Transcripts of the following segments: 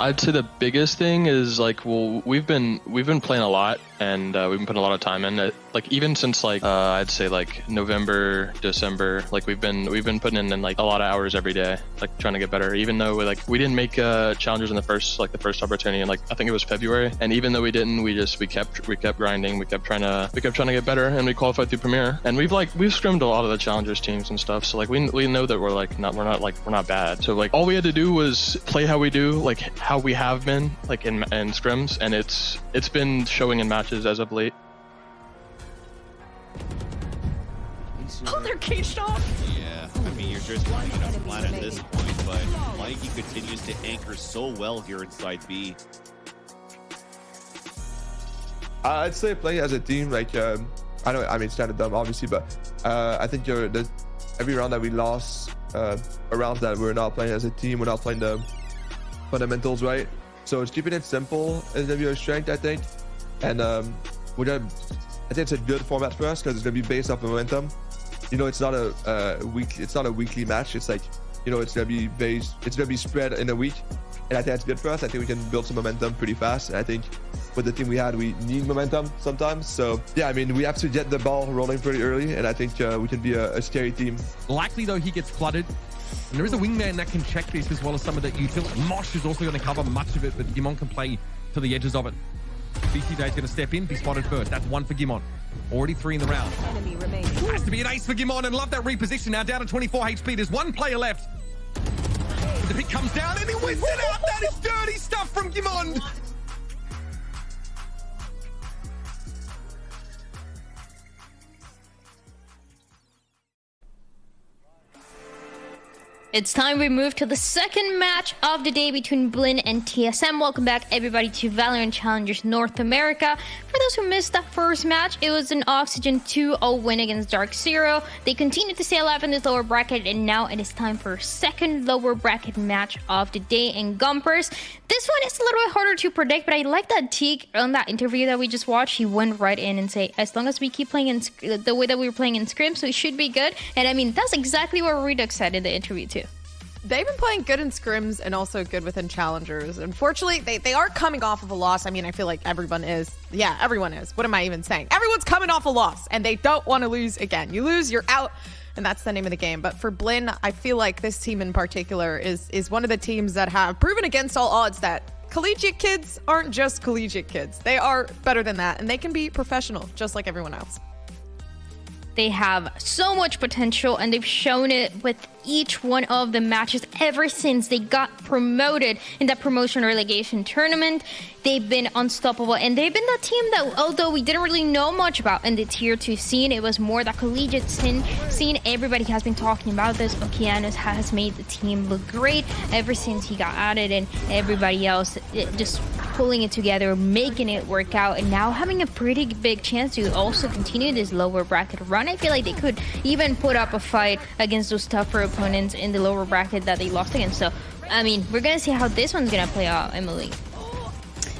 I'd say the biggest thing is like, well, we've been playing a lot, and we've been putting a lot of time in it. Like even since like I'd say like November, December, like we've been putting in like a lot of hours every day, like trying to get better. Even though we didn't make challengers in the first opportunity, and like I think it was February, and even though we didn't, we kept grinding, we kept trying to get better, and we qualified through Premier, and we've scrimmed a lot of the challengers teams and stuff. So like we know that we're not bad. So like all we had to do was play how we do, like how we have been, like in scrims, and it's been showing in matches as of late. Oh, they're caged off. Yeah, I mean, you're just running enough flat at this point, but Mikey continues to anchor so well here inside B. I'd say playing as a team, like I mean, it's kind of dumb, obviously, but I think every round that we lost, rounds that we're not playing as a team, we're not playing the fundamentals right. So it's keeping it simple is gonna be our strength, I think, and I think it's a good format for us because it's gonna be based off momentum. You know, it's not a weekly match. It's like, you know, it's gonna be spread in a week, and I think that's good for us. I think we can build some momentum pretty fast, and I think with the team we had, we need momentum sometimes. So yeah, I mean, we have to get the ball rolling pretty early, and I think we can be a scary team. Likely though, he gets flooded, and there is a wingman that can check this as well as some of the utility. Mosh is also going to cover much of it, but Gimon can play to the edges of it. VCT is going to step in, be spotted first. That's one for Gimon. Already 3 in the round. Enemy remaining. Has to be an ace for Gimon, and love that reposition. Now down to 24 HP. There's one player left. The pick comes down and he wins it out. That is dirty stuff from Gimon. It's time we move to the second match of the day between Blinn and TSM. Welcome back, everybody, to VALORANT Challengers North America. For those who missed that first match, it was an Oxygen 2-0 win against Dark Zero. They continue to stay alive in this lower bracket, and now it is time for a second lower bracket match of the day in Gumpers. This one is a little bit harder to predict, but I like that Teak on that interview that we just watched. He went right in and said, as long as we keep playing in the way that we were playing in scrims, we should be good. And I mean, that's exactly what Redux said in the interview too. They've been playing good in scrims and also good within challengers. Unfortunately, they are coming off of a loss. I mean, I feel like everyone is. Yeah, everyone is. What am I even saying? Everyone's coming off a loss, and they don't want to lose again. You lose, you're out, and that's the name of the game. But for Blinn, I feel like this team in particular is one of the teams that have proven against all odds that collegiate kids aren't just collegiate kids. They are better than that, and they can be professional, just like everyone else. They have so much potential, and they've shown it with each one of the matches ever since they got promoted in that promotion relegation tournament. They've been unstoppable, and they've been the team that, although we didn't really know much about in the tier 2 scene, it was more that collegiate scene. Everybody has been talking about this. Okeanos has made the team look great ever since he got added, and everybody else just pulling it together, making it work out, and now having a pretty big chance to also continue this lower bracket run. I feel like they could even put up a fight against those tougher opponents in the lower bracket that they lost against. So, I mean, we're going to see how this one's going to play out, Emily.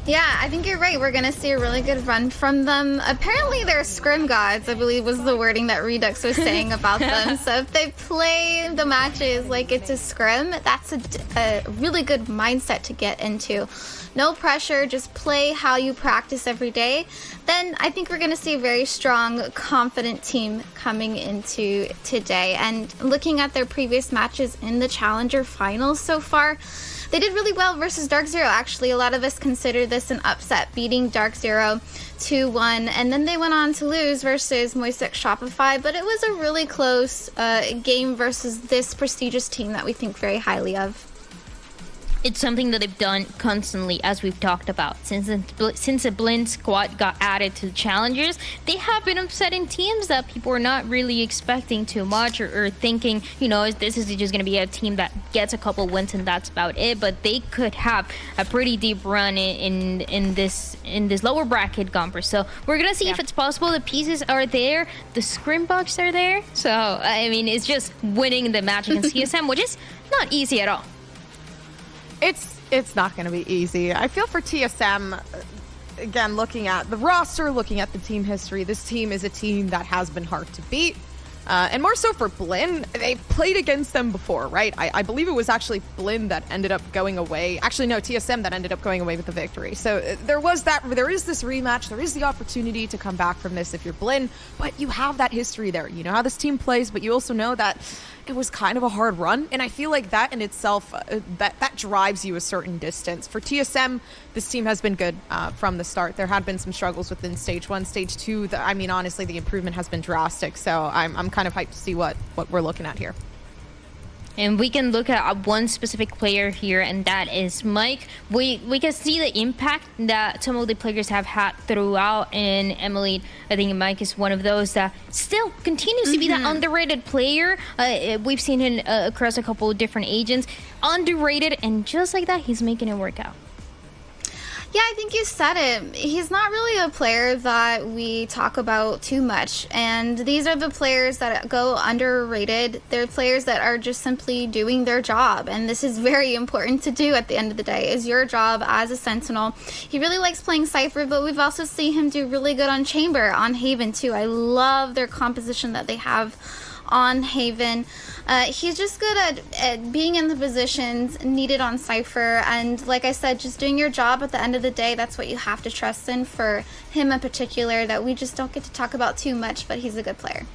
Yeah, I think you're right. We're going to see a really good run from them. Apparently, they're scrim gods, I believe was the wording that Redux was saying about them. So if they play the matches like it's a scrim, that's a really good mindset to get into. No pressure, just play how you practice every day. Then I think we're going to see a very strong, confident team coming into today. And looking at their previous matches in the Challenger finals so far, they did really well versus Dark Zero. Actually, a lot of us consider this an upset, beating Dark Zero 2-1, and then they went on to lose versus Moisek Shopify, but it was a really close game versus this prestigious team that we think very highly of. It's something that they've done constantly, as we've talked about. Since the Blinn squad got added to the Challengers, they have been upsetting teams that people are not really expecting too much or thinking, you know, this is just going to be a team that gets a couple wins and that's about it. But they could have a pretty deep run in this lower bracket, Gomper. So we're going to see if it's possible. The pieces are there. The scrim bugs are there. So, I mean, it's just winning the match against TSM, which is not easy at all. It's not going to be easy. I feel for TSM, again, looking at the roster, looking at the team history, this team is a team that has been hard to beat. And more so for Blinn, they played against them before, right? I believe it was actually Blinn that ended up going away. Actually, no, TSM that ended up going away with the victory. So there is this rematch. There is the opportunity to come back from this if you're Blinn, but you have that history there. You know how this team plays, but you also know that it was kind of a hard run. And I feel like that in itself, that drives you a certain distance. For TSM, this team has been good from the start. There had been some struggles within stage 1, stage 2. I mean, honestly, the improvement has been drastic. So I'm kind of hyped to see what we're looking at here. And we can look at one specific player here, and that is Mike. We can see the impact that some of the players have had throughout in Emily. I think Mike is one of those that still continues to be that underrated player. We've seen him across a couple of different agents. Underrated, and just like that, he's making it work out. Yeah, I think you said it. He's not really a player that we talk about too much. And these are the players that go underrated. They're players that are just simply doing their job. And this is very important to do at the end of the day, is your job as a Sentinel. He really likes playing Cypher, but we've also seen him do really good on Chamber, on Haven too. I love their composition that they have on Haven. He's just good at being in the positions needed on Cypher, and like I said, just doing your job at the end of the day. That's what you have to trust in for him in particular, that we just don't get to talk about too much, but he's a good player.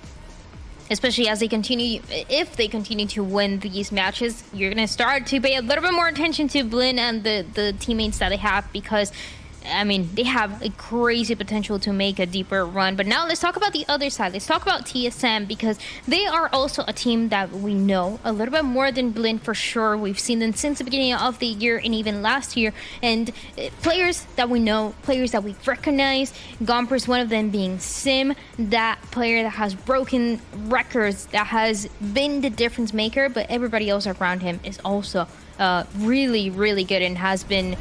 Especially as they continue, if they continue to win these matches, you're going to start to pay a little bit more attention to Blinn and the teammates that they have, because I mean, they have a crazy potential to make a deeper run. But now let's talk about the other side. Let's talk about TSM, because they are also a team that we know a little bit more than Blinn for sure. We've seen them since the beginning of the year and even last year. And players that we know, players that we recognize, Gomper's one of them being Sim, that player that has broken records, that has been the difference maker, but everybody else around him is also really, really good and has been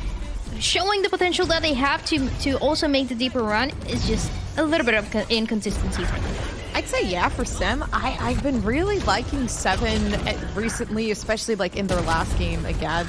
showing the potential that they have to also make the deeper run. Is just a little bit of inconsistency for them. I'd say, yeah, for Sim, I've been really liking 7 recently, especially like in their last game again.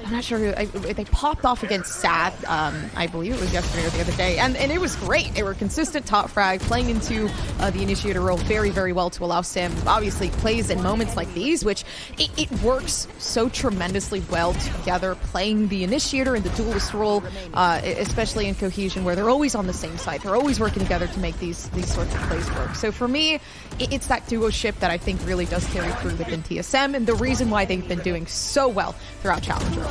I'm not sure who they popped off against Sad. I believe it was yesterday or the other day, and it was great. They were consistent top frag, playing into the initiator role very, very well to allow Sim. Obviously, plays in moments like these, which it works so tremendously well together. Playing the initiator and the duelist role, especially in cohesion, where they're always on the same side. They're always working together to make these sorts of plays work. So for me, it's that duo-ship that I think really does carry through within TSM, and the reason why they've been doing so well throughout Challengers.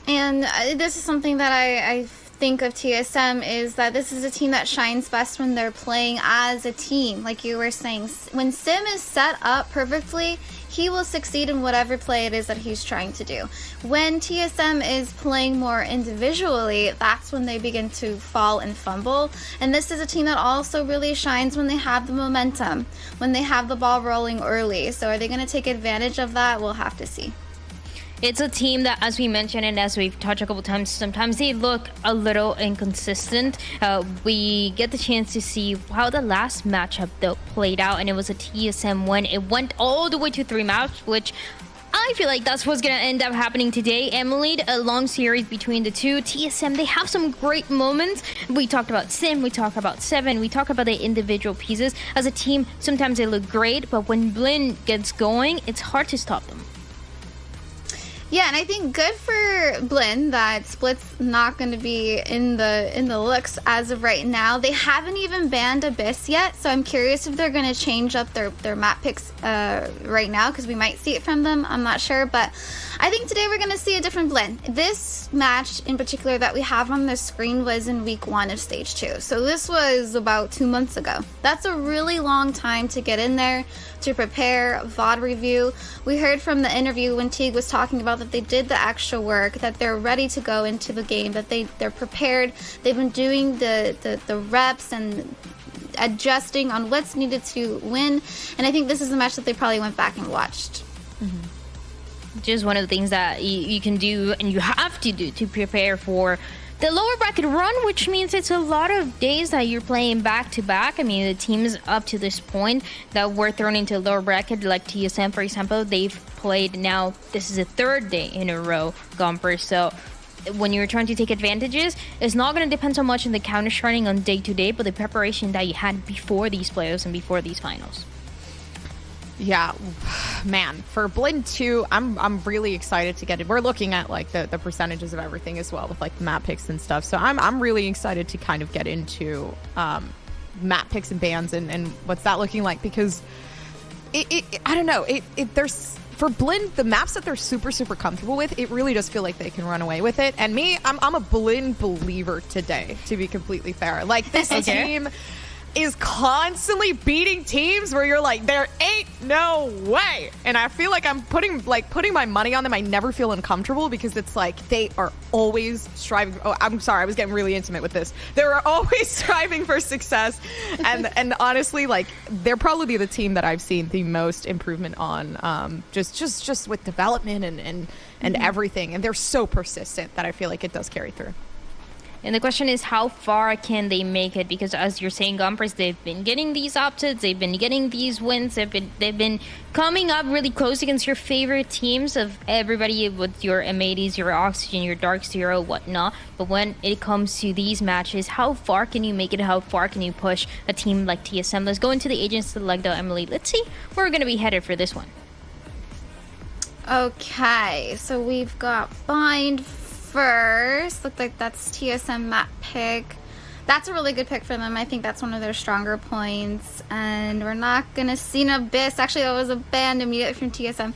And this is something that I think of TSM, is that this is a team that shines best when they're playing as a team. Like you were saying, when Sim is set up perfectly, he will succeed in whatever play it is that he's trying to do. When TSM is playing more individually, that's when they begin to fall and fumble. And this is a team that also really shines when they have the momentum, when they have the ball rolling early. So are they going to take advantage of that? We'll have to see. It's a team that, as we mentioned and as we've touched a couple times, sometimes they look a little inconsistent. We get the chance to see how the last matchup though played out, and it was a TSM win. It went all the way to 3 maps, which I feel like that's what's going to end up happening today. Emily, a long series between the two. TSM, they have some great moments. We talked about Sim, we talked about 7, we talked about the individual pieces. As a team, sometimes they look great, but when Blinn gets going, it's hard to stop them. Yeah, and I think good for Blinn that Split's not going to be in the looks as of right now. They haven't even banned Abyss yet, so I'm curious if they're going to change up their map picks right now, because we might see it from them. I'm not sure, but I think today we're going to see a different Blinn. This match in particular that we have on the screen was in week 1 of stage 2, so this was about 2 months ago. That's a really long time to get in there, to prepare, VOD review. We heard from the interview when Teague was talking about that they did the extra work, that they're ready to go into the game, that they're prepared. They've been doing the reps and adjusting on what's needed to win, and I think this is a match that they probably went back and watched. Just one of the things that you can do and you have to do to prepare for the lower bracket run, which means it's a lot of days that you're playing back to back. I mean, the teams up to this point that were thrown into lower bracket, like TSM, for example, they've played now. This is the 3rd day in a row, Gomper. So when you're trying to take advantages, it's not going to depend so much on the counter strike on day to day, but the preparation that you had before these playoffs and before these finals. Yeah, man, for Blend 2, I'm really excited to get it. We're looking at like the percentages of everything as well with like the map picks and stuff. So I'm really excited to kind of get into map picks and bans and what's that looking like, because I don't know, there's for Blend, the maps that they're super comfortable with, it really does feel like they can run away with it. And me, I'm a Blend believer today, to be completely fair. Like this team is constantly beating teams where you're like, there ain't no way. And I feel like I'm putting my money on them. I never feel uncomfortable because it's like they are always striving. Oh, I'm sorry, I was getting really intimate with this. They're always striving for success. And honestly, like they're probably the team that I've seen the most improvement on, just with development and everything. And they're so persistent that I feel like it does carry through. And the question is, how far can they make it? Because as you're saying, Gompers, they've been getting these upsets, they've been getting these wins, they've been coming up really close against your favorite teams of everybody with your M80s, your Oxygen, your Dark Zero, whatnot. But when it comes to these matches, how far can you make it? How far can you push a team like TSM? Let's go into the Agents Select, Emily. Let's see where we're going to be headed for this one. Okay, so we've got Bind first. Looks like that's TSM map pick. That's a really good pick for them. I think that's one of their stronger points. And we're not gonna see an Abyss. Actually, that was a ban immediately from TSM.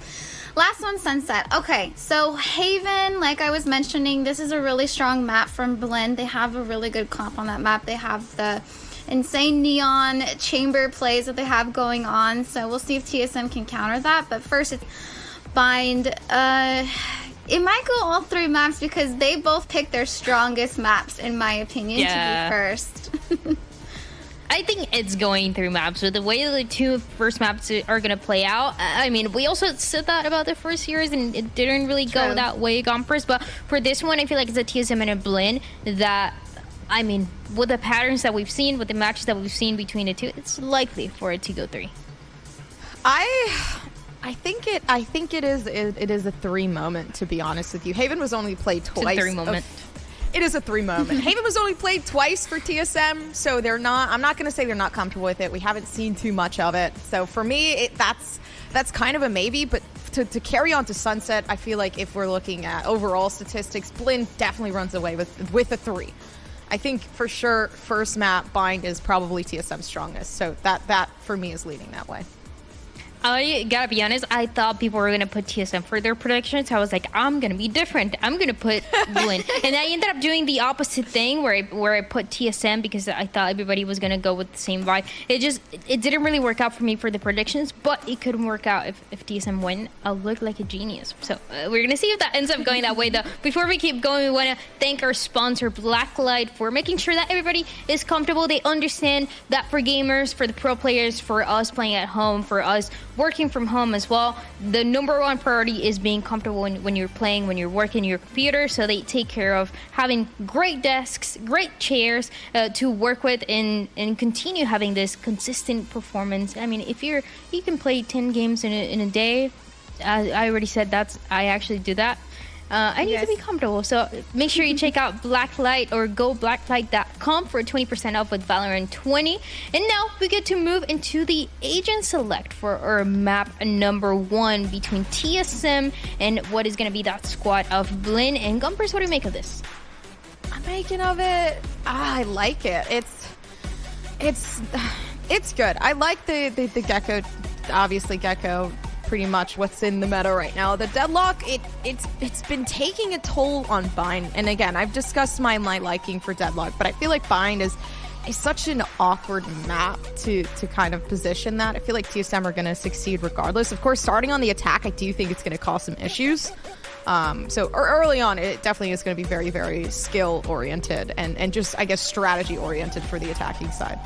Last one, Sunset. Okay, so Haven, like I was mentioning, this is a really strong map from Blend. They have a really good comp on that map. They have the insane neon chamber plays that they have going on. So we'll see if TSM can counter that. But first, it's Bind. It might go all three maps because they both picked their strongest maps, in my opinion, to be first. I think it's going through maps. With the way the two first maps are going to play out, I mean, we also said that about the first series, and it didn't really go that way, Gompers. But for this one, I feel like it's a TSM and a Blend that, I mean, with the patterns that we've seen, with the matches that we've seen between the two, it's likely for it to go 3. I think it is a 3 moment, to be honest with you. Haven was only played twice. It's a 3 moment. It is a 3 moment. Haven was only played twice for TSM, so I'm not going to say they're not comfortable with it. We haven't seen too much of it. So for me, that's kind of a maybe, but to carry on to Sunset, I feel like if we're looking at overall statistics, Blend definitely runs away with a 3. I think for sure first map Bind is probably TSM's strongest. So that for me is leading that way. I gotta be honest, I thought people were gonna put TSM for their predictions. I was like, I'm gonna be different. I'm gonna put Blend. And I ended up doing the opposite thing where I put TSM because I thought everybody was gonna go with the same vibe. It didn't really work out for me for the predictions, but it could work out if TSM win. I'll look like a genius. So we're gonna see if that ends up going that way though. Before we keep going, we wanna thank our sponsor Blacklight for making sure that everybody is comfortable. They understand that for gamers, for the pro players, for us playing at home, for us working from home as well, the number one priority is being comfortable when you're playing, when you're working your computer. So they take care of having great desks, great chairs to work with and continue having this consistent performance. I mean, if you can play 10 games in a day, I already said I actually do that. I need to be comfortable, so make sure you check out Blacklight or go blacklight.com for 20% off with VALORANT 20. And now we get to move into the Agent Select for our map number 1 between TSM and what is going to be that squad of Blend and Gompers. What do you make of this? I'm making of it. I like it. It's good. I like the Gecko. Obviously, Gecko. Pretty much what's in the meta right now. The deadlock, it's been taking a toll on Bind. And again, I've discussed my liking for deadlock, but I feel like Bind is such an awkward map to kind of position that. I feel like TSM are going to succeed regardless. Of course, starting on the attack, I do think it's going to cause some issues. So early on, it definitely is going to be very, very skill oriented and just, I guess, strategy oriented for the attacking side.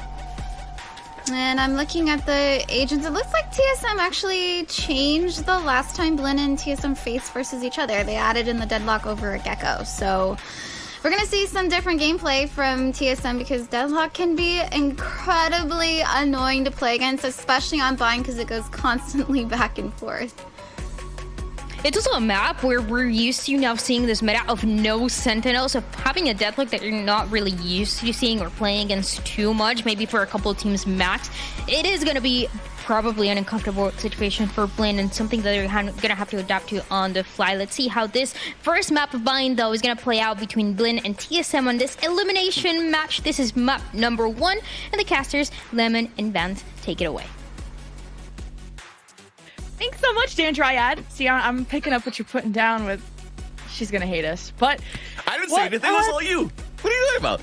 And I'm looking at the agents. It looks like TSM actually changed the last time Blend and TSM faced versus each other. They added in the deadlock over a Gecko. So we're going to see some different gameplay from TSM because deadlock can be incredibly annoying to play against, especially on Bind because it goes constantly back and forth. it's also a map where we're used to now seeing this meta of no sentinels, of having a deathlock that you're not really used to seeing or playing against too much, maybe for a couple of teams max. It is going to be probably an uncomfortable situation for Blinn and something that they're gonna have to adapt to on the fly. Let's see how this first map of bind though is gonna play out between Blinn and TSM on this elimination match. This is map number 1, and the casters Lemon and Vance take it away. Thanks so much, Dan Dryad. See, I'm picking up what you're putting down with. She's gonna hate us, but I didn't say anything. It was all you. What are you talking about?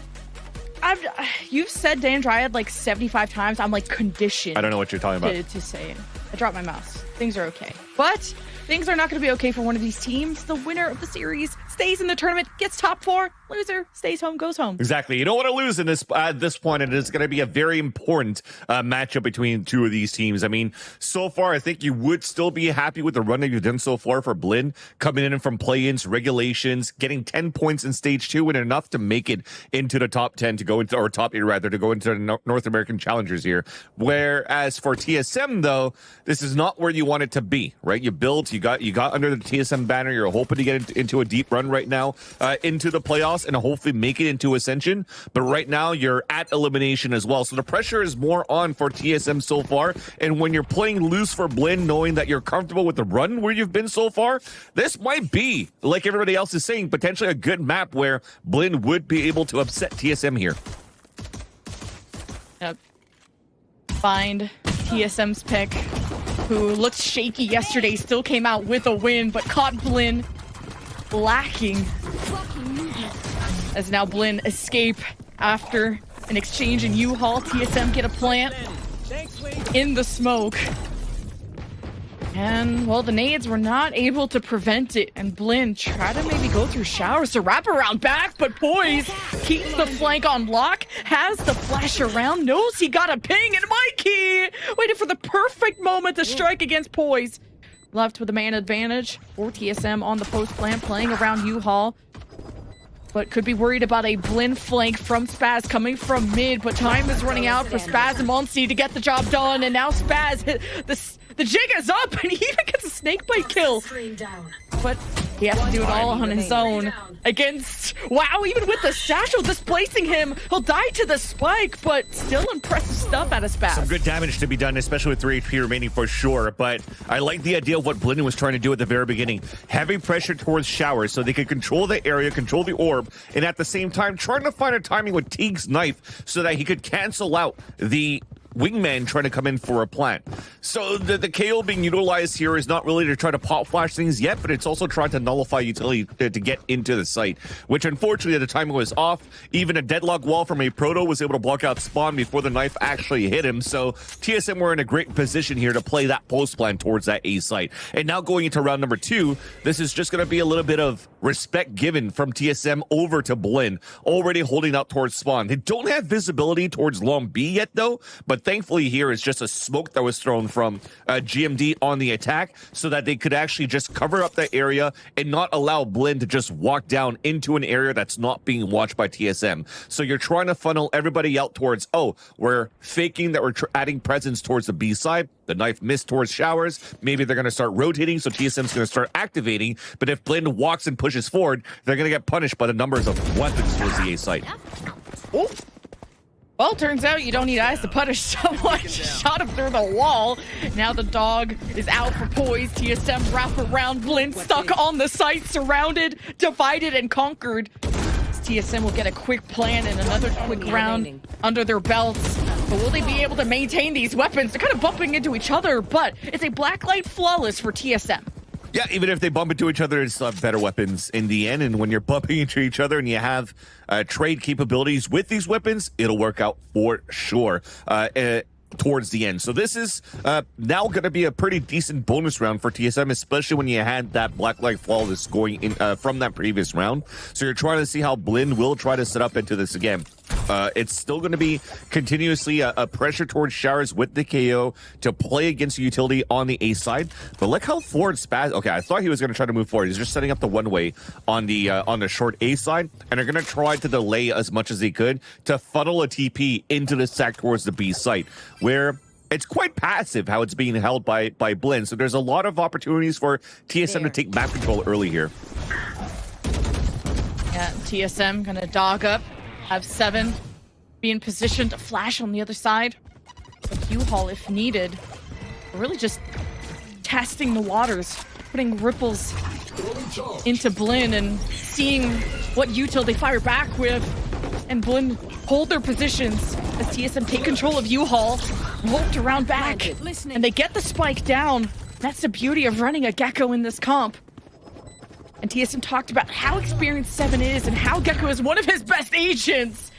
You've said Dan Dryad like 75 times. I'm like conditioned. I don't know what you're talking about. To say it. I dropped my mouse. Things are okay, but things are not going to be okay for one of these teams. The winner of the series stays in the tournament, gets top 4. Loser stays home, goes home. Exactly. You don't want to lose in this at this point, and it's going to be a very important matchup between two of these teams. I mean, so far, I think you would still be happy with the run that you've done so far for Blinn, coming in from play-ins, regulations, getting 10 points in stage 2, and enough to make it into the top 10 to go into, or top 8 rather, to go into the North American Challengers here. Whereas for TSM, though, this is not where you want it to be, right? You built, you got under the TSM banner. You're hoping to get into a deep run right now into the playoffs and hopefully make it into Ascension. But right now you're at elimination as well. So the pressure is more on for TSM so far. And when you're playing loose for Blinn, knowing that you're comfortable with the run where you've been so far, this might be, like everybody else is saying, potentially a good map where Blinn would be able to upset TSM here. Yep. Find TSM's pick, who looked shaky yesterday, still came out with a win, but caught Blinn lacking. As now Blinn escape after an exchange in U-Haul. TSM get a plant in the smoke. And, well, the nades were not able to prevent it. And Blinn tried to maybe go through showers to wrap around back, but Poise keeps the flank on lock, has the flash around, knows he got a ping, and Mikey waited for the perfect moment to strike against Poise. Left with a man advantage for TSM on the post plan, playing around U-Haul. But could be worried about a Blinn flank from Spaz coming from mid, but time is running out for Spaz and Monsi to get the job done, and now Spaz hit the jig is up, and he even gets a snakebite kill. But he has to do it all on his own against, wow, even with the satchel displacing him, he'll die to the spike, but still impressive stuff out of Spaz. Some good damage to be done, especially with 3 HP remaining for sure, but I like the idea of what Blinn was trying to do at the very beginning. Heavy pressure towards showers so they could control the area, control the orb, and at the same time trying to find a timing with Teague's knife so that he could cancel out the wingman trying to come in for a plant. So the KO being utilized here is not really to try to pop flash things yet, but it's also trying to nullify utility to get into the site, which unfortunately at the time it was off. Even a deadlock wall from a proto was able to block out spawn before the knife actually hit him. So TSM were in a great position here to play that post plan towards that A site. And now going into round number 2, this is just going to be a little bit of respect given from TSM over to Blinn, already holding out towards spawn. They don't have visibility towards long B yet though, but thankfully here is just a smoke that was thrown from GMD on the attack so that they could actually just cover up that area and not allow Blinn to just walk down into an area that's not being watched by TSM. So you're trying to funnel everybody out towards, oh, we're faking that we're adding presence towards the B side. The knife missed towards showers. Maybe they're going to start rotating, so TSM's going to start activating. But if Blinn walks and pushes forward, they're going to get punished by the numbers of weapons towards the A site. Oh. Well, turns out you don't need eyes to punish someone. Shot him through the wall. Now the dog is out for Poise. TSM wrap around Blinn, stuck on the site, surrounded, divided, and conquered. TSM will get a quick plan and another quick round under their belts. But will they be able to maintain these weapons? They're kind of bumping into each other, but it's a blacklight flawless for TSM. Yeah, even if they bump into each other, it's better weapons in the end. And when you're bumping into each other and you have trade capabilities with these weapons, it'll work out for sure towards the end. So this is now going to be a pretty decent bonus round for TSM, especially when you had that blacklight flawless going in from that previous round. So you're trying to see how Blinn will try to set up into this again. It's still going to be continuously a pressure towards showers with the KO to play against utility on the A side. But look how forward Spaz. Okay, I thought he was going to try to move forward. He's just setting up the one way on the short A side, and they're going to try to delay as much as they could to funnel a TP into the stack towards the B site, where it's quite passive how it's being held by Blinn. So there's a lot of opportunities for TSM to take map control early here. Yeah, TSM gonna dog up, have 7, be in position to flash on the other side. But U-Haul, if needed, really just testing the waters, putting ripples into Blinn and seeing what util they fire back with. And Blinn hold their positions as TSM take control of U-Haul, hope to round back, and they get the spike down. That's the beauty of running a Gecko in this comp. And TSM talked about how experienced 7 is and how Gecko is one of his best agents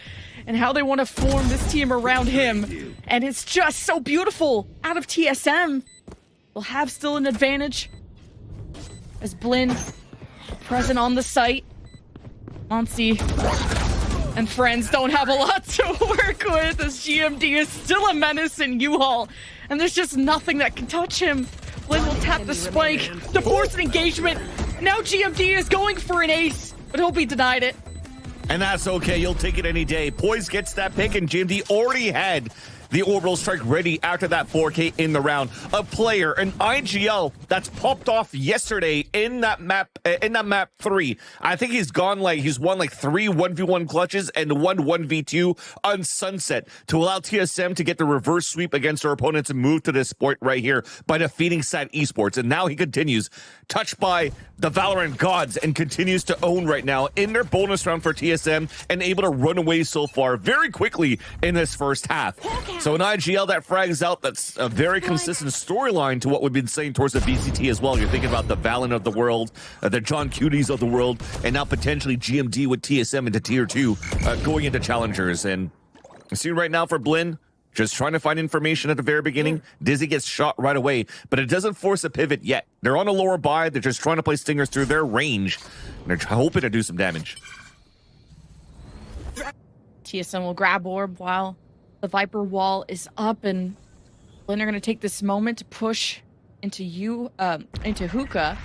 and how they want to form this team around him. And it's just so beautiful out of TSM. We'll have still an advantage as Blinn present on the site. Monsi and friends don't have a lot to work with as GMD is still a menace in U-Haul. And there's just nothing that can touch him. Blinn will tap the spike to force an engagement. Now GMD is going for an ace, but he'll be denied it. And that's okay. You'll take it any day. Poise gets that pick, and GMD already had the orbital strike ready after that 4K in the round. A player, an IGL that's popped off yesterday in that map 3. I think he's won like 3 1v1 clutches and 1 1v2 on Sunset to allow TSM to get the reverse sweep against our opponents and move to this point right here by defeating VCT Esports. And now he continues, touched by the Valorant gods, and continues to own right now in their bonus round for TSM and able to run away so far very quickly in this first half. So an IGL that frags out, that's a very consistent storyline to what we've been saying towards the VCT as well. You're thinking about the Valen of the world, the John Cuties of the world, and now potentially GMD with TSM into Tier 2 going into Challengers. And you see right now for Blinn, just trying to find information at the very beginning. Dizzy gets shot right away, but it doesn't force a pivot yet. They're on a lower buy. They're just trying to play stingers through their range. And they're hoping to do some damage. TSM will grab orb while the Viper wall is up, and Blinn are going to take this moment to push into Hookah.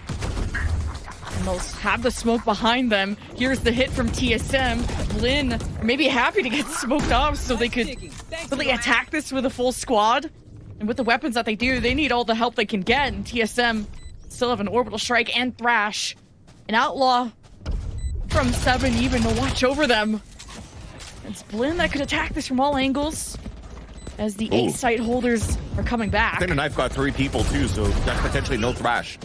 And they'll have the smoke behind them. Here's the hit from TSM. Blinn maybe happy to get smoked off so they could really attack this with a full squad. And with the weapons that they do, they need all the help they can get. And TSM still have an orbital strike and thrash. An outlaw from 7 even to watch over them. It's Blinn that could attack this from all angles as the 8 site holders are coming back. I think the knife got 3 people too, so that's potentially no thrash.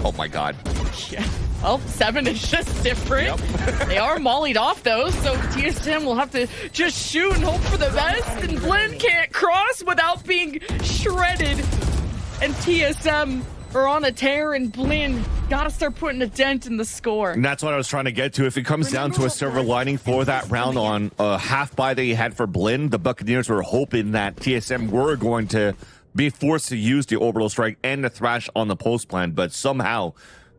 Oh my god. Yeah. Well, 7 is just different. Yep. They are mollied off though, so TSM will have to just shoot and hope for the best, and Blinn can't cross without being shredded. And TSM are on a tear, and Blinn gotta start putting a dent in the score. And that's what I was trying to get to. If it comes down to a silver lining for that round on a half buy that he had for Blinn, the Buccaneers were hoping that TSM were going to be forced to use the orbital strike and the thrash on the post plan, but somehow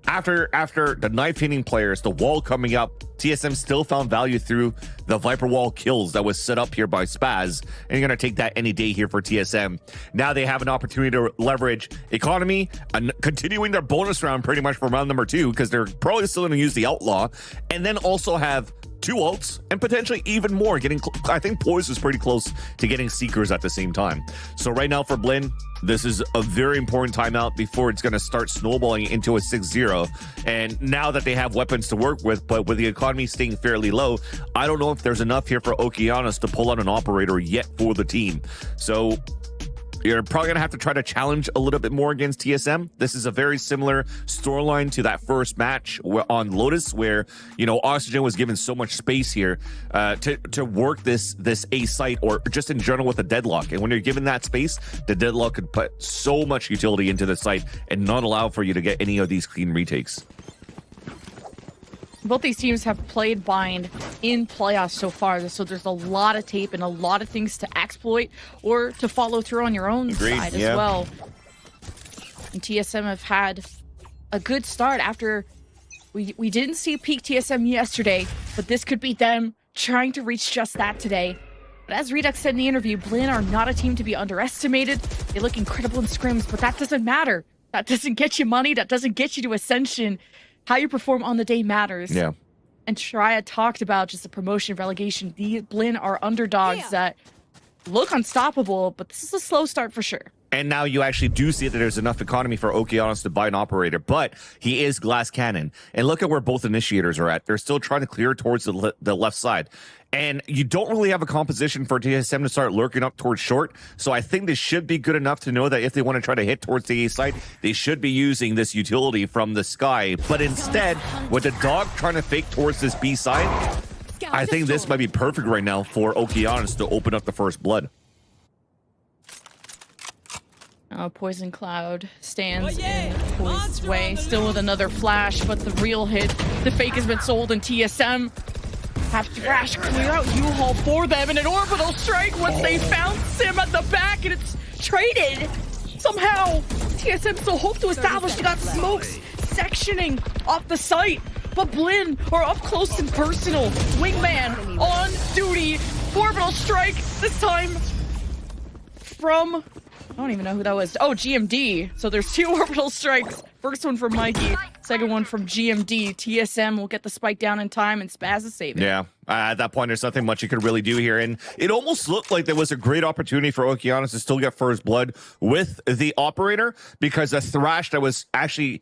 after the knife hitting players, the wall coming up, TSM still found value through the Viper wall kills that was set up here by Spaz, and you're going to take that any day here for TSM. Now they have an opportunity to leverage economy and continuing their bonus round pretty much for round number 2, because they're probably still going to use the outlaw, and then also have 2 ults and potentially even more. I think Poise is pretty close to getting Seekers at the same time. So right now for Blinn, this is a very important timeout before it's going to start snowballing into a 6-0. And now that they have weapons to work with, but with the economy staying fairly low, I don't know if there's enough here for Okeanos to pull out an operator yet for the team. So you're probably going to have to try to challenge a little bit more against TSM. This is a very similar storyline to that first match on Lotus, where, you know, Oxygen was given so much space here to work this A site, or just in general with the deadlock. And when you're given that space, the deadlock could put so much utility into the site and not allow for you to get any of these clean retakes. Both these teams have played Bind in playoffs so far, so there's a lot of tape and a lot of things to exploit or to follow through on your own side as well. And TSM have had a good start after we didn't see peak TSM yesterday, but this could be them trying to reach just that today. But as Redux said in the interview, Blinn are not a team to be underestimated. They look incredible in scrims, but that doesn't matter. That doesn't get you money. That doesn't get you to Ascension. How you perform on the day matters. Yeah. And Shreya talked about just the promotion, relegation. The Blinn are underdogs that look unstoppable, but this is a slow start for sure. And now you actually do see that there's enough economy for Okeanos to buy an operator, but he is glass cannon. And look at where both initiators are at. They're still trying to clear towards the left side. And you don't really have a composition for TSM to start lurking up towards short. So I think this should be good enough to know that if they want to try to hit towards the A site, they should be using this utility from the sky. But instead, with the dog trying to fake towards this B side, I think this might be perfect right now for Okeanos to open up the first blood. Poison Cloud stands in Poise's way, still with another flash, but the real hit, the fake has been sold, and TSM have Thrash clear out U-Haul for them, and an orbital strike once they found Sim at the back, and it's traded. Somehow, TSM still hope to establish. They got smokes sectioning off the site, but Blinn are up close and personal. Wingman on duty, orbital strike, this time from... I don't even know who that was. Oh, GMD. So there's 2 orbital strikes. First one from Mikey. Second one from GMD. TSM will get the spike down in time, and Spaz is saving. Yeah. At that point, there's nothing much you could really do here. And it almost looked like there was a great opportunity for Okeanos to still get first blood with the operator, because the Thrash that was actually...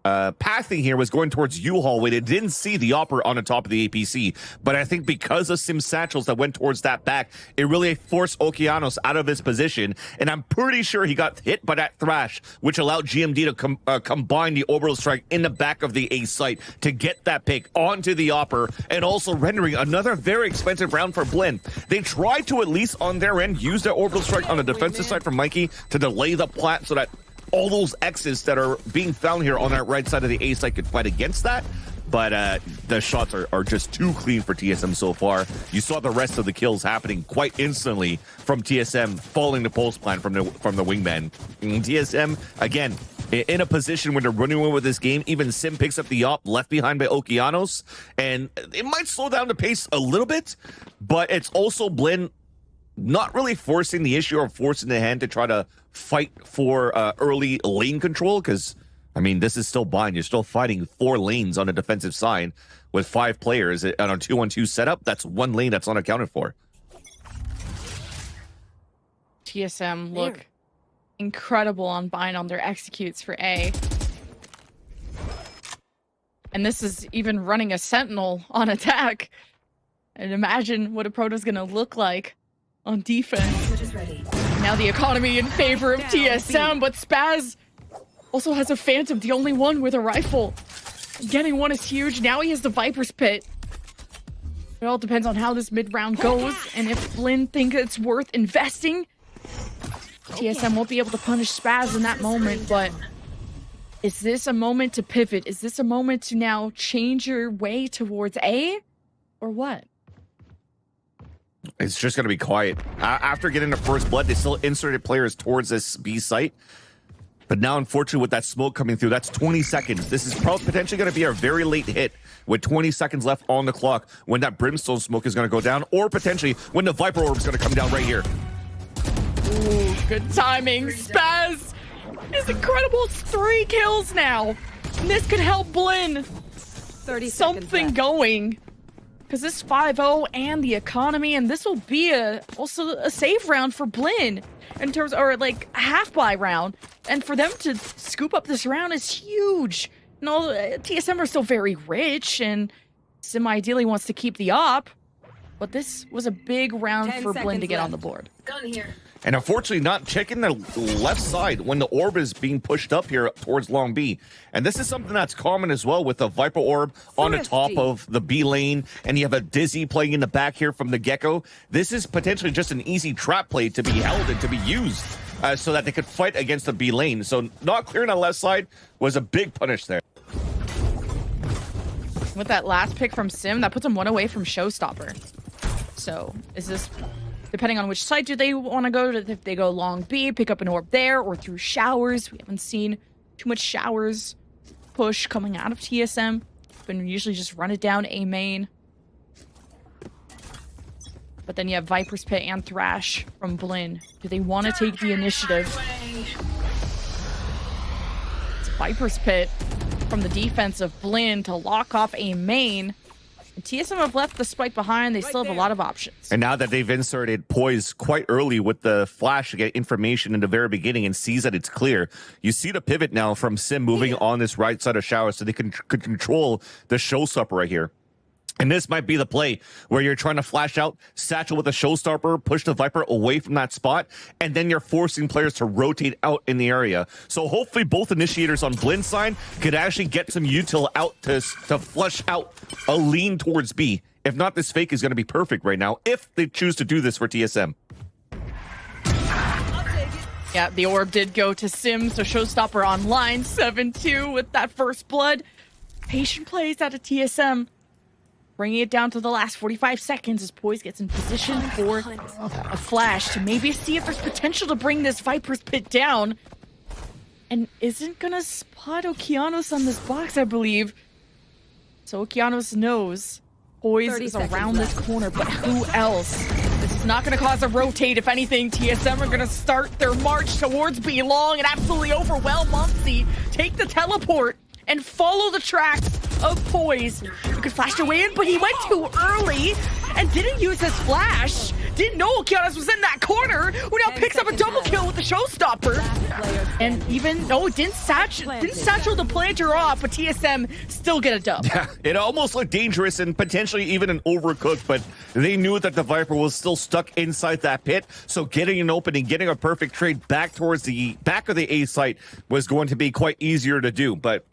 pathing here was going towards U-Haul where they didn't see the opera on the top of the APC, but I think because of Sim satchels that went towards that back, it really forced Okeanos out of his position, and I'm pretty sure he got hit by that Thrash, which allowed GMD to combine the orbital strike in the back of the A site to get that pick onto the opera, and also rendering another very expensive round for Blinn. They tried to, at least on their end, use their orbital strike on the defensive side from Mikey to delay the plat so that all those X's that are being found here on that right side of the A site could fight against that. But the shots are just too clean for TSM so far. You saw the rest of the kills happening quite instantly from TSM falling the pulse plan from the wingman. And TSM, again, in a position where they're running away with this game. Even Sim picks up the op left behind by Okeanos, and it might slow down the pace a little bit, but it's also Blinn not really forcing the issue or forcing the hand to try to fight for early lane control, because, I mean, this is still bind. You're still fighting 4 lanes on the defensive side with 5 players on a 2-on-2 setup. That's 1 lane that's unaccounted for. TSM look incredible on bind on their executes for A. And this is even running a Sentinel on attack. And imagine what a Proto's gonna look like on defense. Now the economy in favor of TSM, but Spaz also has a Phantom, the only one with a rifle. Getting one is huge. Now he has the Viper's Pit. It all depends on how this mid-round goes, and if Blinn thinks it's worth investing. TSM won't be able to punish Spaz in that moment, but is this a moment to pivot? Is this a moment to now change your way towards A, or what? It's just going to be quiet. After getting the first blood, they still inserted players towards this B site. But now, unfortunately, with that smoke coming through, that's 20 seconds. This is potentially going to be a very late hit with 20 seconds left on the clock when that brimstone smoke is going to go down, or potentially when the Viper Orb is going to come down right here. Ooh, good timing. Spaz is incredible. It's 3 kills now. And this could help Blinn. 30 something going. Because this 5-0 and the economy, and this will be also a save round for Blinn in terms, or like a half buy round. And for them to scoop up this round is huge. And all TSM are still very rich, and Sim ideally wants to keep the op. But this was a big round for Blinn to get on the board. Gun here. And unfortunately not checking the left side when the orb is being pushed up here towards Long B. And this is something that's common as well with the Viper Orb on the top of the B lane, and you have a Dizzy playing in the back here from the Gecko. This is potentially just an easy trap play to be held and to be used so that they could fight against the B lane. So not clearing the left side was a big punish there. With that last pick from Sim, that puts him 1 away from Showstopper. So is this... depending on which side do they want to go to, if they go long B, pick up an orb there, or through showers. We haven't seen too much showers push coming out of TSM. Been usually just run it down A main. But then you have Viper's Pit and Thrash from Blinn. Do they want to take the initiative? It's Viper's Pit from the defense of Blinn to lock off A main. TSM have left the spike behind. They still have a lot of options. And now that they've inserted Poise quite early with the flash to get information in the very beginning and sees that it's clear, you see the pivot now from Sim moving on this right side of Shower so they could control the showstopper right here. And this might be the play where you're trying to flash out, satchel with a showstopper, push the Viper away from that spot, and then you're forcing players to rotate out in the area. So hopefully both initiators on Blind's side could actually get some util out to flush out a lean towards B. If not, this fake is going to be perfect right now if they choose to do this for TSM. Yeah, the orb did go to Sim, so Showstopper online, 7-2 with that first blood. Patient plays out of TSM. Bringing it down to the last 45 seconds as Poise gets in position for a flash to maybe see if there's potential to bring this Viper's pit down. And isn't gonna spot Okeanos on this box, I believe. So Okeanos knows Poise is around this corner, but who else? This is not gonna cause a rotate. If anything, TSM are gonna start their march towards B long and absolutely overwhelm Muncie. Take the teleport and follow the tracks of Poise. You could flash away in, but he went too early and didn't use his flash. Didn't know Okeanos was in that corner, who now picks up a double kill with the showstopper. And even though it didn't satchel the planter off, but TSM still get a dub. Yeah, it almost looked dangerous and potentially even an overcook, but they knew that the Viper was still stuck inside that pit, so getting an opening, getting a perfect trade back towards the back of the A site was going to be quite easier to do, but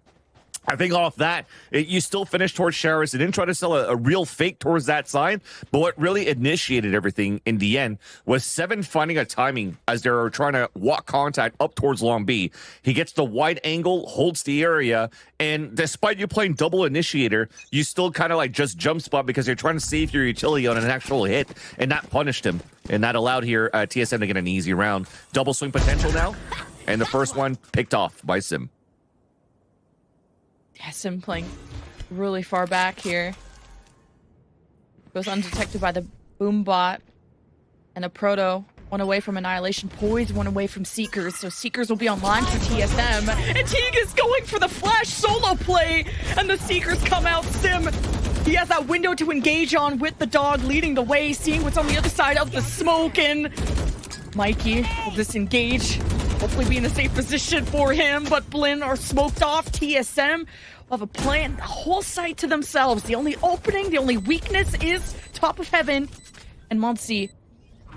I think off that, you still finished towards Showers. They didn't try to sell a real fake towards that side, but what really initiated everything in the end was Seven finding a timing as they were trying to walk contact up towards Long B. He gets the wide angle, holds the area, and despite you playing double initiator, you still kind of like just jump spot because you're trying to save your utility on an actual hit, and that punished him. And that allowed here TSM to get an easy round. Double swing potential now, and the first one picked off by Sim. Yeah, Sim playing really far back here. Goes undetected by the boom bot. And a Proto, one away from Annihilation. Poise, one away from Seekers. So Seekers will be online for TSM. And Teague is going for the flash solo play. And the Seekers come out. Sim, he has that window to engage on with the dog leading the way, seeing what's on the other side of the smoke. And Mikey will disengage. Hopefully be in a safe position for him, but Blinn are smoked off. TSM will have a plan, the whole site to themselves. The only opening, the only weakness is top of heaven. And Muncie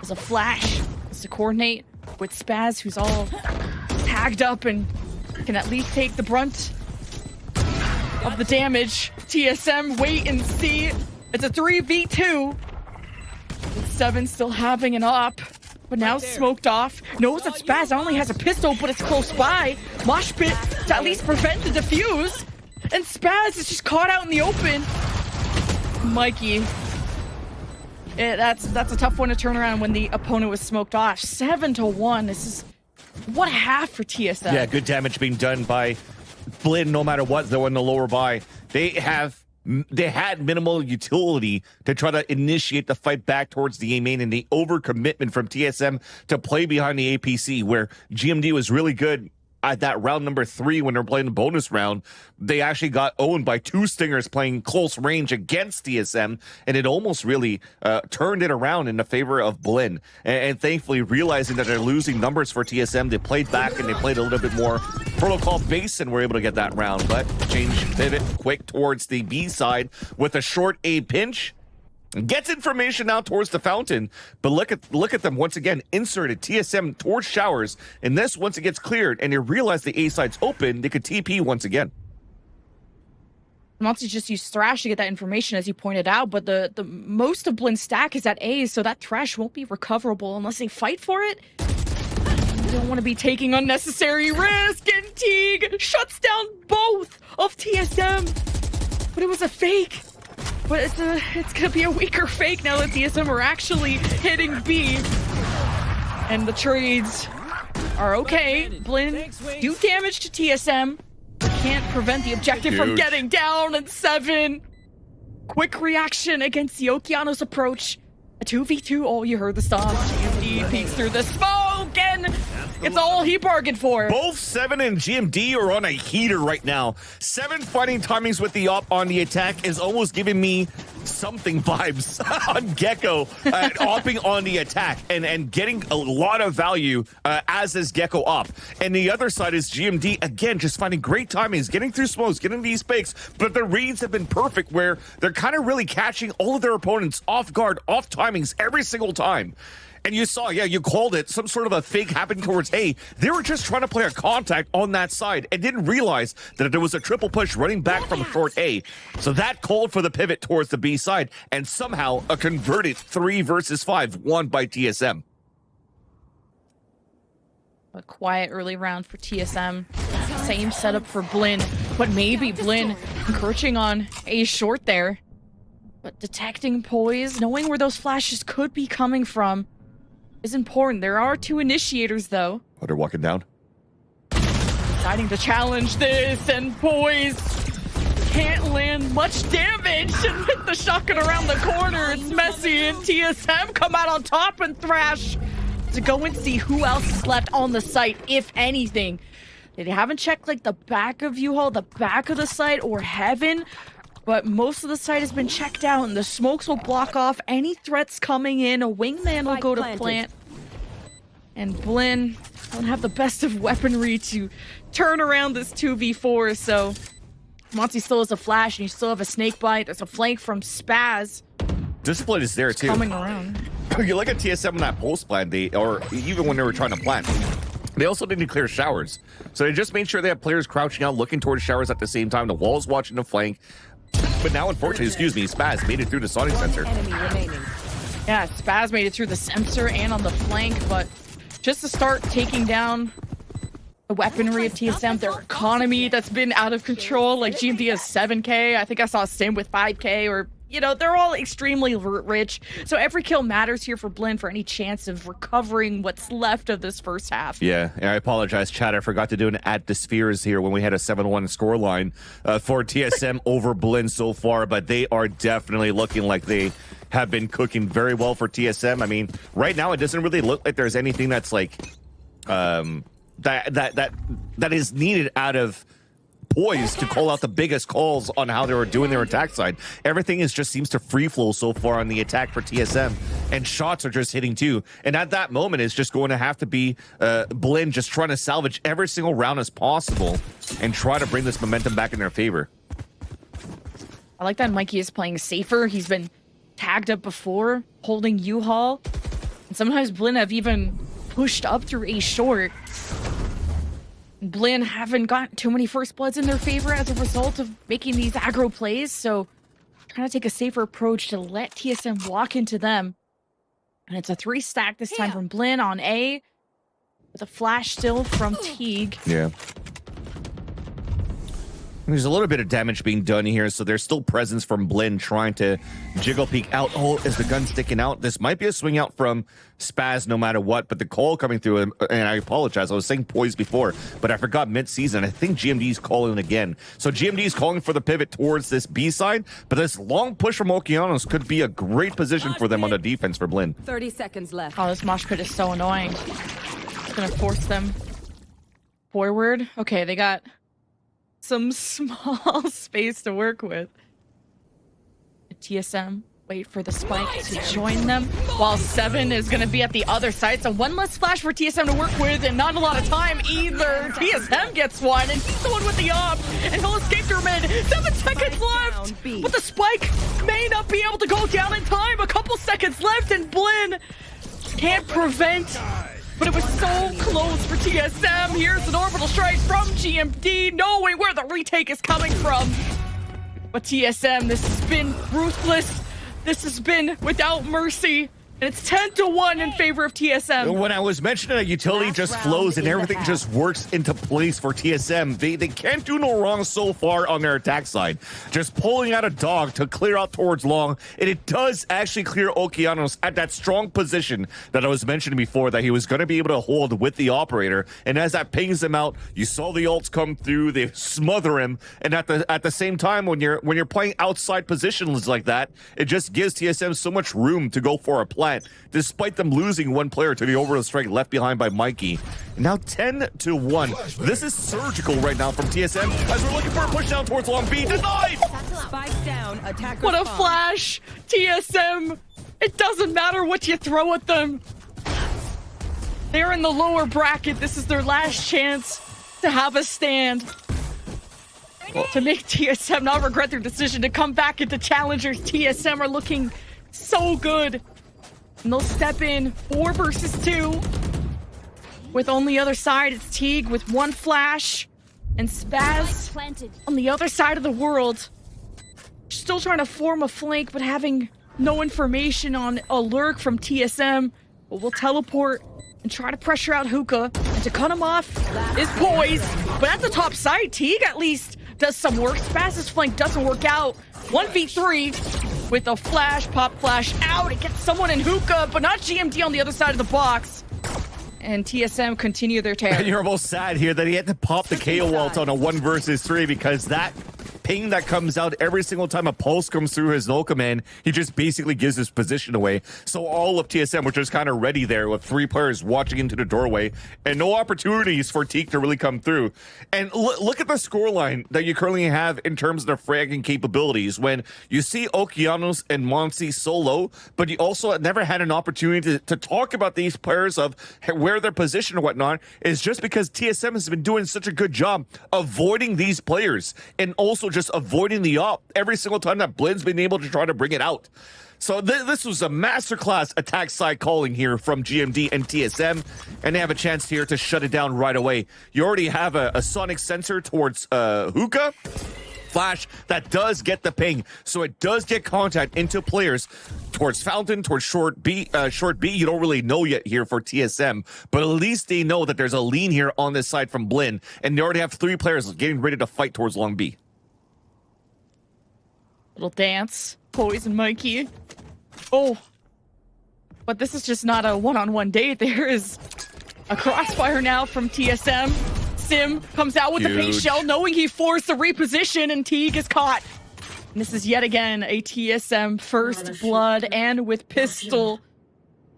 is a flash. Has to coordinate with Spaz, who's all tagged up and can at least take the brunt of the damage. TSM, wait and see. It's a 3v2. With Seven still having an up. But now smoked off. Knows that Spaz only has a pistol, but it's close by. Mosh pit to at least prevent the defuse. And Spaz is just caught out in the open. Mikey. That's a tough one to turn around when the opponent was smoked off. 7-1. This is what a half for TSM. Yeah, good damage being done by Blinn no matter what, though in the lower buy. They had minimal utility to try to initiate the fight back towards the A main, and the overcommitment from TSM to play behind the APC, where GMD was really good at that round number 3 when they're playing the bonus round. They actually got owned by 2 Stingers playing close range against TSM, and it almost really turned it around in the favor of Blinn. And thankfully, realizing that they're losing numbers for TSM, they played back and they played a little bit more protocol base and were able to get that round. But change pivot quick towards the B side with a short A pinch. Gets information out towards the fountain, but look at them once again inserted TSM towards Showers, and this once it gets cleared and they realize the A side's open, they could TP once again. Monty just used Thrash to get that information, as you pointed out, but the most of Blinn's stack is at A, so that Thrash won't be recoverable unless they fight for it. You don't want to be taking unnecessary risk, and Teague shuts down both of TSM. But it was a fake. But it's gonna be a weaker fake now that TSM are actually hitting B. And the trades are okay. Blinn do damage to TSM. Can't prevent the objective from getting down. And Seven, quick reaction against the Okeanos approach. A 2v2. Oh, you heard the stop. GMD peeks through the smoke, and it's all he bargained for. Both Seven and GMD are on a heater right now. Seven fighting timings with the op on the attack is almost giving me something vibes on Gecko opping on the attack and getting a lot of value as is Gecko up. And the other side is GMD, again, just finding great timings, getting through smokes, getting these fakes, but the reads have been perfect where they're kind of really catching all of their opponents off guard, off timings every single time. And you saw, yeah, you called it, some sort of a fake happened towards A. They were just trying to play a contact on that side and didn't realize that there was a triple push running back from short A. So that called for the pivot towards the B side, and somehow a converted 3 versus 5 won by TSM. A quiet early round for TSM. Same setup for Blinn, but maybe Blinn encroaching on A short there. But detecting poise, knowing where those flashes could be coming from, is important. There are 2 initiators, though. Oh, they're walking down. Deciding to challenge this, and poise can't land much damage. And with the shotgun around the corner, it's messy, and TSM come out on top and thrash to go and see who else is left on the site, if anything. They haven't checked like the back of U-Haul, the back of the site, or Heaven, but most of the site has been checked out, and the smokes will block off any threats coming in. A wingman will go to plant. And Blinn don't have the best of weaponry to turn around this 2v4, so Monty still has a flash, and you still have a snake bite. There's a flank from Spaz. Discipline is there, too. Coming around. You look at TSM in that post plan, or even when they were trying to plant, they also didn't clear showers. So they just made sure they have players crouching out, looking towards showers at the same time. The wall's watching the flank. But now, unfortunately, Spaz made it through the sonic sensor. Yeah, Spaz made it through the sensor and on the flank, but just to start taking down the weaponry of TSM, their economy that's been out of control, like GMD has 7k, I think I saw Sim with 5k, or, you know, they're all extremely rich. So every kill matters here for Blinn for any chance of recovering what's left of this first half. Yeah, I apologize, chat. I forgot to do an add the spheres here when we had a 7-1 scoreline for TSM over Blinn so far, but they are definitely looking like they have been cooking very well for TSM. I mean, right now it doesn't really look like there's anything that's like that is needed out of poised to call out the biggest calls on how they were doing their attack side. Everything just seems to free flow so far on the attack for TSM, and shots are just hitting too. And at that moment, it's just going to have to be Blinn just trying to salvage every single round as possible and try to bring this momentum back in their favor. I like that Mikey is playing safer. He's been tagged up before, holding U-Haul, and sometimes Blinn have even pushed up through A short. Blinn haven't gotten too many first bloods in their favor as a result of making these aggro plays, so trying to take a safer approach to let TSM walk into them. And it's a 3 stack this time from Blinn on A, with a flash still from Teague. Yeah. There's a little bit of damage being done here, so there's still presence from Blinn trying to jiggle peek out. Oh, is the gun sticking out? This might be a swing out from Spaz no matter what, but the call coming through, and I apologize, I was saying poise before, but I forgot mid-season. I think GMD's calling again. So GMD's calling for the pivot towards this B side, but this long push from Okeanos could be a great position for them on the defense for Blinn. 30 seconds left. Oh, this mosh pit is so annoying. It's gonna force them forward. Okay, they got some small space to work with. TSM wait for the spike to join them, while 7 is going to be at the other side. So one less flash for TSM to work with, and not a lot of time either. TSM gets one, and he's the one with the op, and he'll escape through mid. 7 seconds left, but the spike may not be able to go down in time. A couple seconds left, and Blinn can't prevent. But it was so close for TSM. Here's an orbital strike from GMD, knowing where the retake is coming from. But TSM, this has been ruthless. This has been without mercy. And it's 10-1 in favor of TSM. When I was mentioning that utility just flows and everything just works into place for TSM, they can't do no wrong so far on their attack side. Just pulling out a dog to clear out towards long, and it does actually clear Okeanos at that strong position that I was mentioning before that he was going to be able to hold with the operator. And as that pings him out, you saw the ults come through, they smother him, and at the same time, when you're playing outside positions like that, it just gives TSM so much room to go for a play. Despite them losing one player to the overall strike left behind by Mikey. Now 10-1. This is surgical right now from TSM as we're looking for a push down towards long B. Denied! Spike down. Attacker What a spawn. flash! TSM! It doesn't matter what you throw at them. They're in the lower bracket. This is their last chance to have a stand. To make TSM not regret their decision to come back into Challengers. TSM are looking so good. And they'll step in 4 versus 2. With on the other side, it's Teague with 1 flash. And Spaz on the other side of the world. Still trying to form a flank, but having no information on a lurk from TSM. But we'll teleport and try to pressure out Hookah. And to cut him off is Poise. But at the top side, Teague at least does some work. Spaz's flank doesn't work out. 1v3 with a flash, pop flash out. It gets someone in Hookah, but not GMD on the other side of the box. And TSM continue their tear. And you're almost sad here that he had to pop the KO ult on a 1 versus 3 because that ping that comes out every single time a pulse comes through his null command, he just basically gives his position away. So all of TSM were just kind of ready there with 3 players watching into the doorway and no opportunities for Teak to really come through. And look at the scoreline that you currently have in terms of their fragging capabilities. When you see Okeanos and Monsi solo, but you also never had an opportunity to talk about these players of where their position or whatnot, is just because TSM has been doing such a good job avoiding these players and also just avoiding the op every single time that Blin's been able to try to bring it out. So this was a masterclass attack side calling here from GMD and TSM, and they have a chance here to shut it down right away. You already have a sonic sensor towards Hookah. Flash that does get the ping, so it does get contact into players towards Fountain, towards short B. You don't really know yet here for TSM, but at least they know that there's a lean here on this side from Blin, and they already have 3 players getting ready to fight towards long B. Little dance. Poise and Mikey. Oh. But this is just not a one-on-one date. There is a crossfire now from TSM. Sim comes out with the pink shell, knowing he forced the reposition, and Teague is caught. And this is yet again a TSM first blood, and with pistol.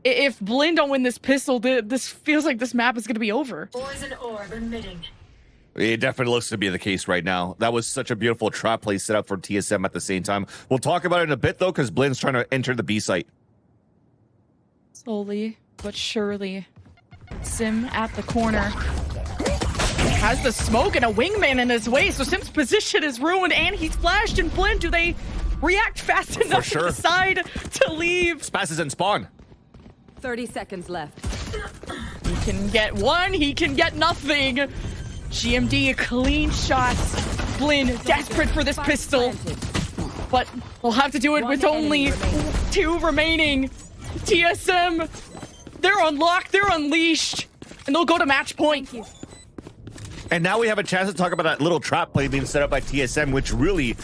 If Blin don't win this pistol, this feels like this map is going to be over. Poison orb emitting. It definitely looks to be the case right now. That was such a beautiful trap play set up for TSM at the same time. We'll talk about it in a bit, though, because Blin's trying to enter the B site. Slowly but surely. Sim at the corner. Has the smoke and a wingman in his way, so Sim's position is ruined, and he's flashed. And Blin, do they react fast enough to decide to leave? Spaz is in spawn. 30 seconds left. He can get 1, he can get nothing. GMD, a clean shot. Blin, desperate for this pistol. But we'll have to do it with only 2 remaining. TSM, they're unlocked, they're unleashed. And they'll go to match point. And now we have a chance to talk about that little trap play being set up by TSM, which really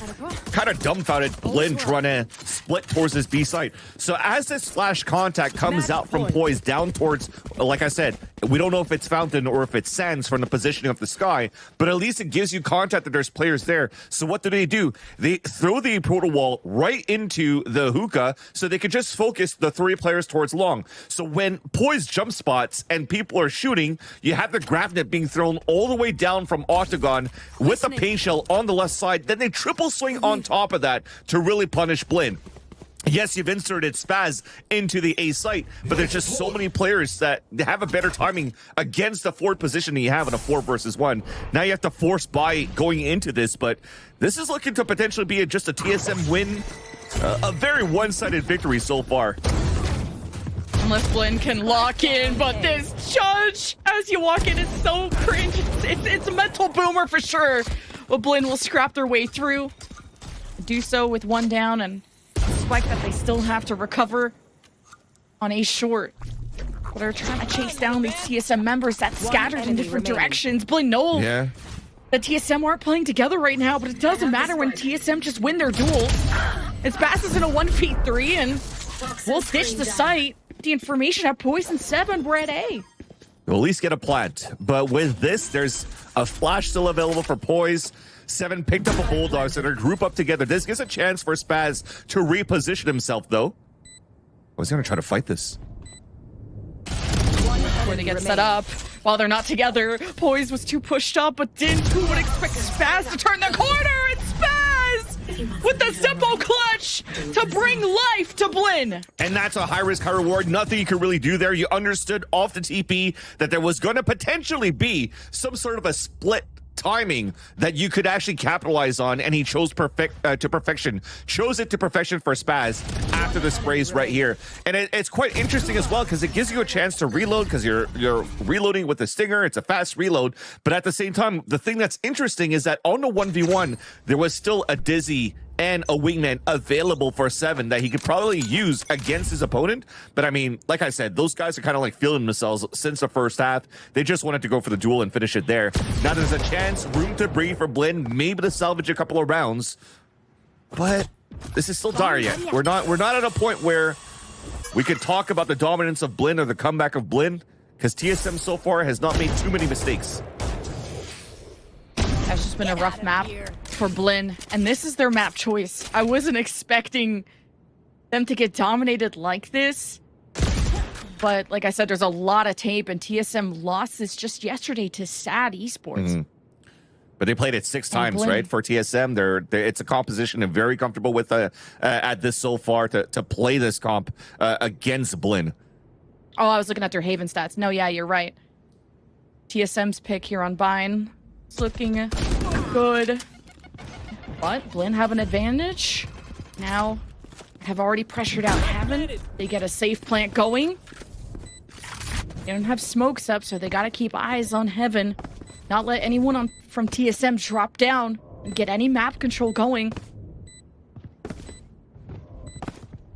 kind of dumbfounded Blin trying to split towards this B site. So as this flash contact comes out from Poise down towards, like I said, we don't know if it's Fountain or if it's Sands from the positioning of the sky, but at least it gives you contact that there's players there. So what do? They throw the proto wall right into the Hookah so they could just focus the 3 players towards long. So when Poise jump spots and people are shooting, you have the Gravnet being thrown all the way down from Octagon with the pain shell on the left side. Then they triple swing on top of that to really punish Blin. Yes, you've inserted Spaz into the A site, but there's just so many players that have a better timing against the forward position that you have in a 4 versus 1. Now you have to force buy going into this, but this is looking to potentially be just a TSM win. A very one-sided victory so far. Unless Blin can lock in, but this judge, as you walk in, it's so cringe. It's a mental boomer for sure. But Blin will scrap their way through. Do so with 1 down, and spike that they still have to recover on a short. But they're trying to chase down these TSM members that scattered in different directions. Blin knows the TSM aren't playing together right now, but it doesn't matter when TSM just win their duels. It's passes in a 1v3, and we'll ditch the site. The information at Poison 7, we're at A. We'll at least get a plant. But with this, there's a flash still available for Poise. 7 picked up a Bulldog, so they're group up together. This gives a chance for Spaz to reposition himself, though. I was going to try to fight this. Before they get set up, while they're not together, Poise was too pushed up, but who would expect Spaz to turn the corner? It's Spaz! with the simple clutch to bring life to Blinn. And that's a high risk, high reward. Nothing you could really do there. You understood off the TP that there was going to potentially be some sort of a split timing that you could actually capitalize on, and he chose to perfection. Chose it to perfection for Spaz after the sprays right here. And it's quite interesting as well because it gives you a chance to reload because you're reloading with the Stinger. It's a fast reload, but at the same time, the thing that's interesting is that on the 1v1, there was still a Dizzy and a wingman available for 7 that he could probably use against his opponent. But I mean, like I said, those guys are kind of like feeling themselves since the first half. They just wanted to go for the duel and finish it there. Now there's a chance, room to breathe for Blinn, maybe to salvage a couple of rounds. But this is still dire yet. We're not at a point where we could talk about the dominance of Blinn or the comeback of Blinn, because TSM so far has not made too many mistakes. That's just been a rough map for Blinn, and this is their map choice. I wasn't expecting them to get dominated like this, but like I said, there's a lot of tape, and TSM lost this just yesterday to SAD Esports. But they played it 6 times, right? For TSM, it's a composition and very comfortable with at this so far to play this comp against Blinn. Oh, I was looking at their Haven stats. No, yeah, you're right. TSM's pick here on Vine. It's looking good. But Blinn have an advantage. Now have already pressured out Heaven. They get a safe plant going. They don't have smokes up, so they gotta keep eyes on Heaven. Not let anyone from TSM drop down and get any map control going.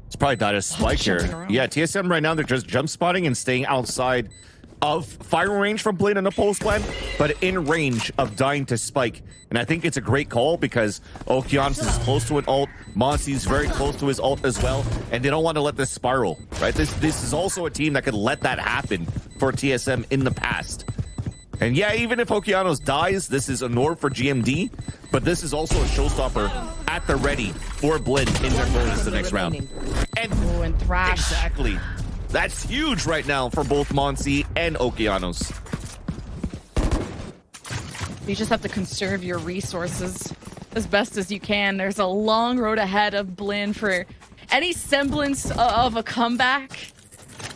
It's probably not a spike here. Yeah, TSM right now, they're just jump spotting and staying outside of fire range from Blinn in the post plan, but in range of dying to spike. And I think it's a great call because Okeanos is close to an ult, Monsi's very close to his ult as well, and they don't want to let this spiral, right? This is also a team that could let that happen for TSM in the past. And yeah, even if Okeanos dies, this is a Nord for GMD, but this is also a showstopper at the ready for Blinn in their bonus the next round. And Thrash. Exactly. That's huge right now for both Monsi and Okeanos. You just have to conserve your resources as best as you can. There's a long road ahead of Blinn for any semblance of a comeback.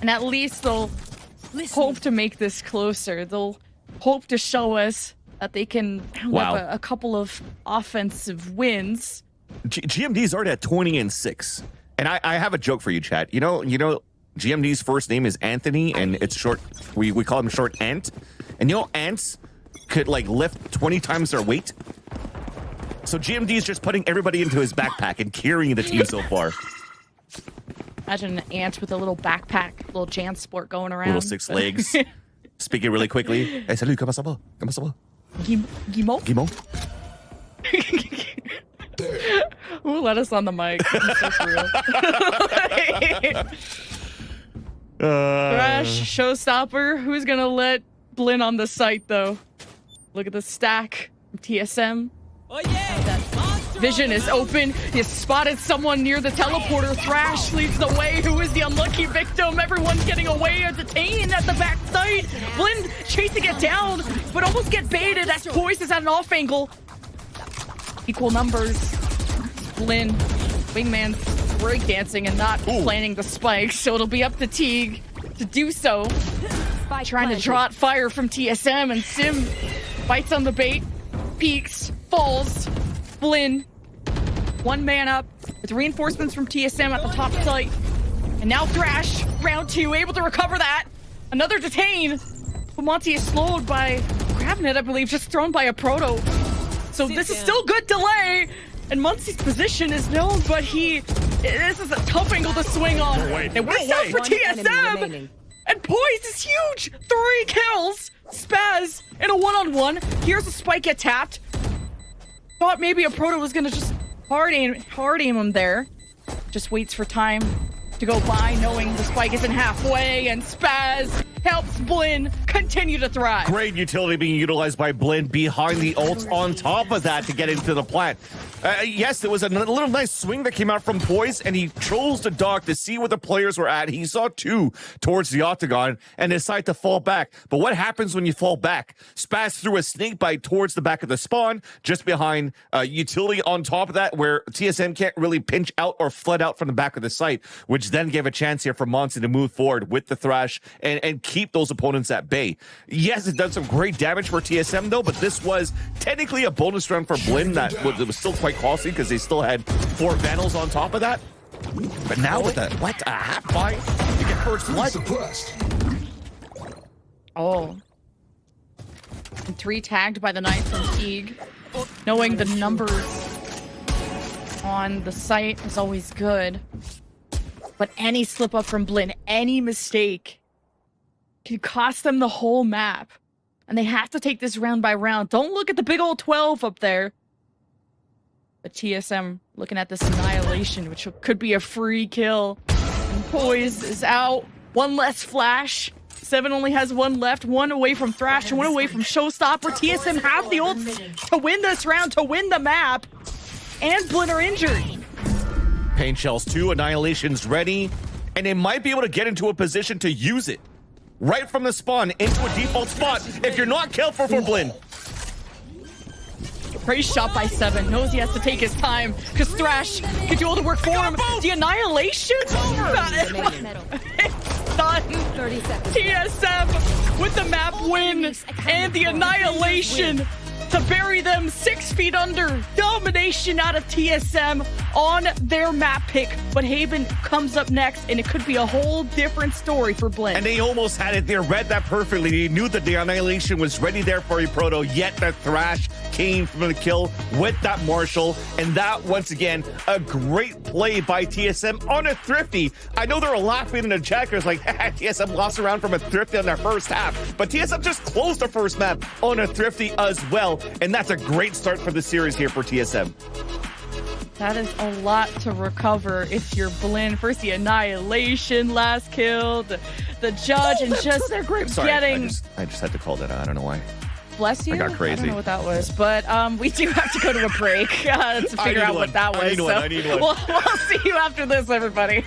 And at least they'll hope to make this closer. They'll hope to show us that they can round up a couple of offensive wins. GMD is already at 20-6. And I have a joke for you, chat. You know, GMD's first name is Anthony, and it's short. We call him short Ant. And you know, ants could like lift 20 times their weight. So GMD is just putting everybody into his backpack and carrying the team so far. Imagine an ant with a little backpack, little Jansport going around. Little 6 legs. Speaking really quickly. Hey, salut, comment ça va? Comment ça va? Guimont? Guimont? Ooh, let us on the mic. I'm so for real. Thrash, showstopper. Who's gonna let Blinn on the site though? Look at the stack from TSM. Oh yeah! Vision is open. He has spotted someone near the teleporter. Thrash leads the way. Who is the unlucky victim? Everyone's getting away or detained at the back side. Blinn chasing it down, but almost get baited as Poise is at an off angle. Equal numbers. Blinn, wingman's breakdancing and not planning the spike, so it'll be up to Teague to do so. Trying to draw out fire from TSM, and Sim bites on the bait, peeks, falls. Blinn, 1 man up with reinforcements from TSM at the top site. And now Thrash, round 2, able to recover that. Another detain. But Monty is slowed by Gravnet, I believe, just thrown by a Proto. So this is still good delay. And Muncie's position is known, but this is a tough angle to swing on. It works out for TSM. And Poise is huge. 3 kills. Spaz in a one-on-one. Here's a spike get tapped. Thought maybe a Proto was gonna just hard aim him there. Just waits for time to go by, knowing the spike isn't halfway, and Spaz helps Blinn continue to thrive. Great utility being utilized by Blinn behind the ult on top of that to get into the plant. Yes, there was a little nice swing that came out from Poise, and he chose to duck to see where the players were at. He saw two towards the octagon and decided to fall back. But what happens when you fall back? Spaz threw a snake bite towards the back of the spawn, just behind utility on top of that, where TSM can't really pinch out or flood out from the back of the site, which then gave a chance here for Monty to move forward with the Thrash and keep those opponents at bay. Yes, it done some great damage for TSM though, but this was technically a bonus round for Blinn that was still quite costly because they still had 4 Vandals on top of that. But now with that, what, a half buy? You get first blood. Oh. And 3 tagged by the knight from Teague. Knowing the numbers on the site is always good. But any slip up from Blinn, any mistake, can cost them the whole map. And they have to take this round by round. Don't look at the big old 12 up there. But TSM looking at this annihilation, which could be a free kill. And Poise is out. 1 less flash. 7 only has 1 left. 1 away from Thrash, 1 away from Showstopper. TSM have the ults to win this round, to win the map. And Blinn are injured. Pain Shells 2, Annihilation's ready, and they might be able to get into a position to use it. Right from the spawn, into a default spot, if you're not careful for Blinn. Praise shot by 7. Knows he has to take his time, because Thrash can do all the work for him. The Annihilation's over! It's done! 30 seconds. TSM with the map win, and the Annihilation to bury them 6 feet under. Domination out of TSM on their map pick. But Haven comes up next, and it could be a whole different story for Blinn. And they almost had it. They read that perfectly. They knew that the Annihilation was ready there for a Proto, yet the Thrash came from the kill with that Marshall. And that, once again, a great play by TSM on a Thrifty. I know they're laughing in the chat because like, TSM lost around from a Thrifty on their first half. But TSM just closed the first map on a Thrifty as well. And that's a great start for the series here for TSM. That is a lot to recover if you're Blinn. First the Annihilation, last kill, the judge, and just Sorry, getting... I just had to call that out. I don't know why. Bless you? I got crazy. I don't know what that was, but we do have to go to a break to figure out what that was. I need one. We'll see you after this, everybody.